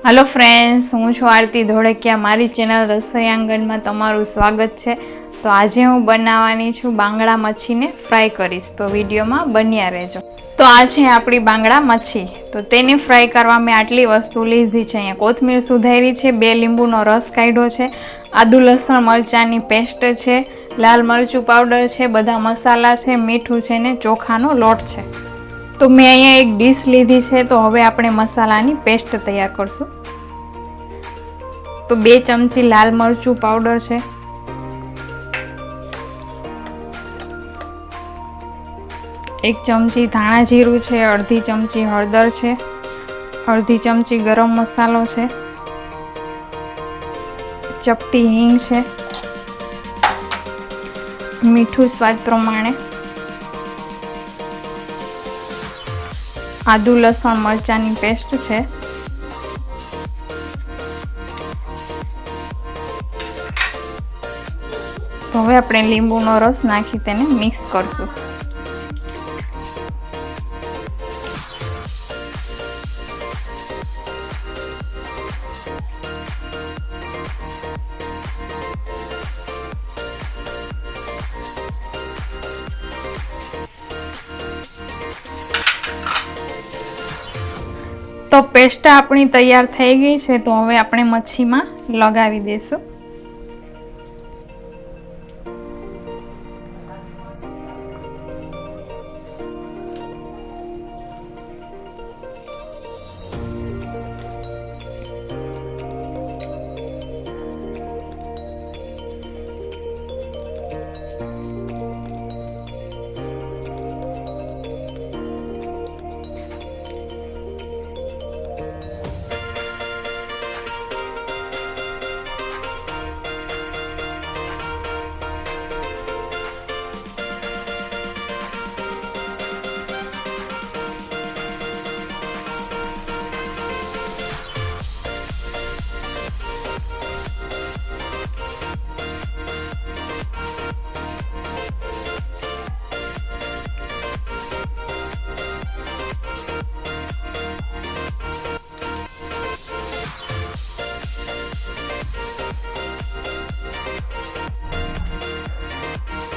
Hello friends, हूँ छुं आरती धोड़किया। मारी चेनल रसोई आंगण में तमारुं स्वागत है। तो आज हूँ बनावानी छूं बांगड़ा मच्छी ने फ्राय करीश, तो विडियो में बन्या रहेजो। तो आ छे आपणी बांगड़ा मच्छी। तो तेने फ्राय करवा में आटली वस्तु लीधी छे। अहींया कोथमीर सुधारी छे, 2 લીંબુનો रस काढ्यो छे, आदु लसण मरचानी पेस्ट छे, लाल मरचुं पाउडर छे, बधा मसाला छे, मीठुं छे ने चोखानो लोट छे। तो मैं अहींया एक डिश लीधी छे। तो हवे आपणे मसालानी पेस्ट तैयार करशुं। तो 2 चमची लाल मरचुं पाउडर छे, 1 चमची धाणा जीरुं छे, अर्धी चमची हळदर छे, अर्धी चमची गरम मसालो छे, चपटी हींग छे, मीठुं स्वाद प्रमाणे, आदु लसण मरचानी पेस्ट छे, तो हवे आपणे લીંબુનો रस नाखी तेने मिक्स करशुं। तो पेस्ट अपनी तैयार थई गई है। तो हवे आपणे मच्छी में लगावी देशुं।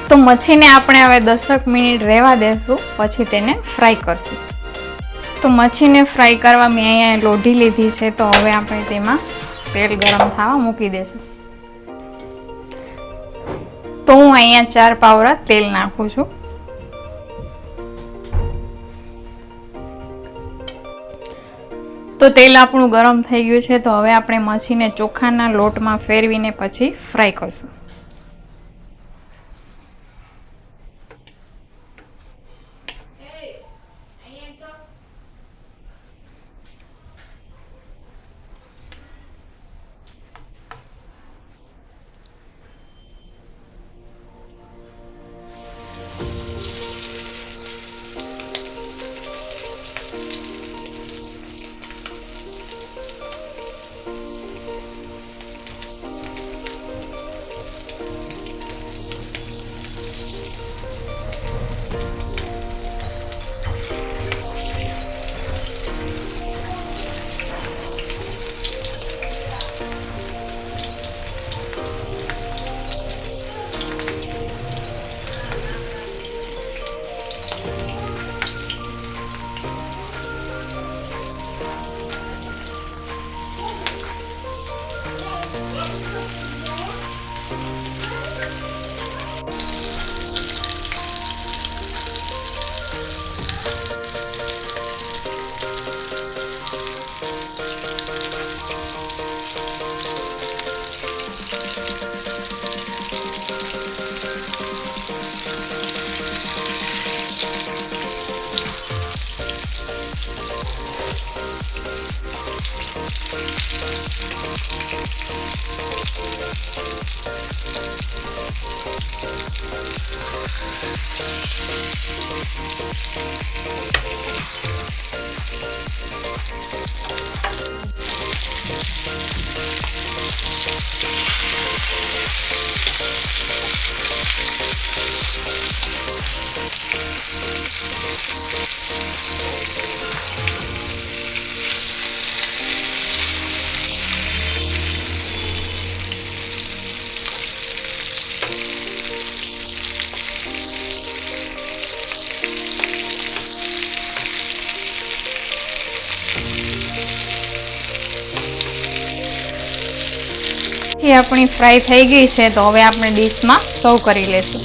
तो मच्छी ने आपणे हवे 10 मिनिट रहेवा देशुं, पछी तेने फ्राय करशुं। तो मच्छी ने फ्राय करवा मैं अहींया लोढी लीधी छे। तो हवे आपणे तेमां तेल गरम थवा मूकी देशुं। तो हूँ अहींया 4 पावरा तेल नाखुं छुं। तो तेल आपणुं गरम थई गयुं छे। तो हवे आपणे मच्छी ने चोखाना लोटमां फेरवीने पछी फ्राय करशुं। મચ્છી આપણી ફ્રાય થઈ ગઈ છે, તો હવે આપણે ડીશમાં સર્વ કરી લેશું.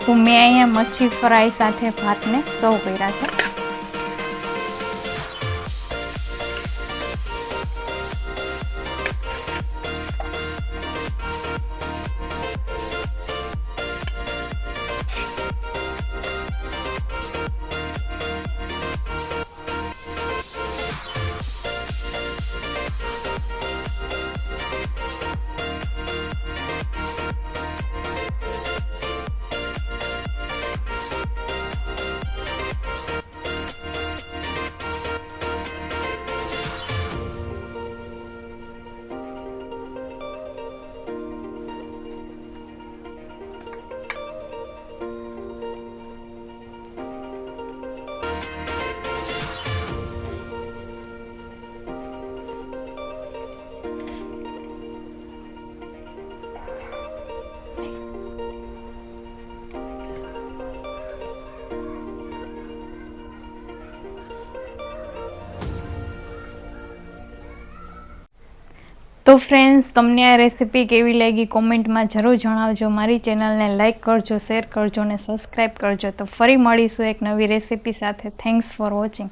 તો મેં અહીંયા મચ્છી ફ્રાય સાથે ભાતને સર્વ કર્યા છે. તો ફ્રેન્ડ્સ, તમને આ રેસીપી કેવી લાગી કોમેન્ટમાં જરૂર જણાવજો. મારી ચેનલને લાઇક કરજો, શેર કરજો અને સબસ્ક્રાઈબ કરજો. તો ફરી મળીશું એક નવી રેસીપી સાથે. Thanks for watching.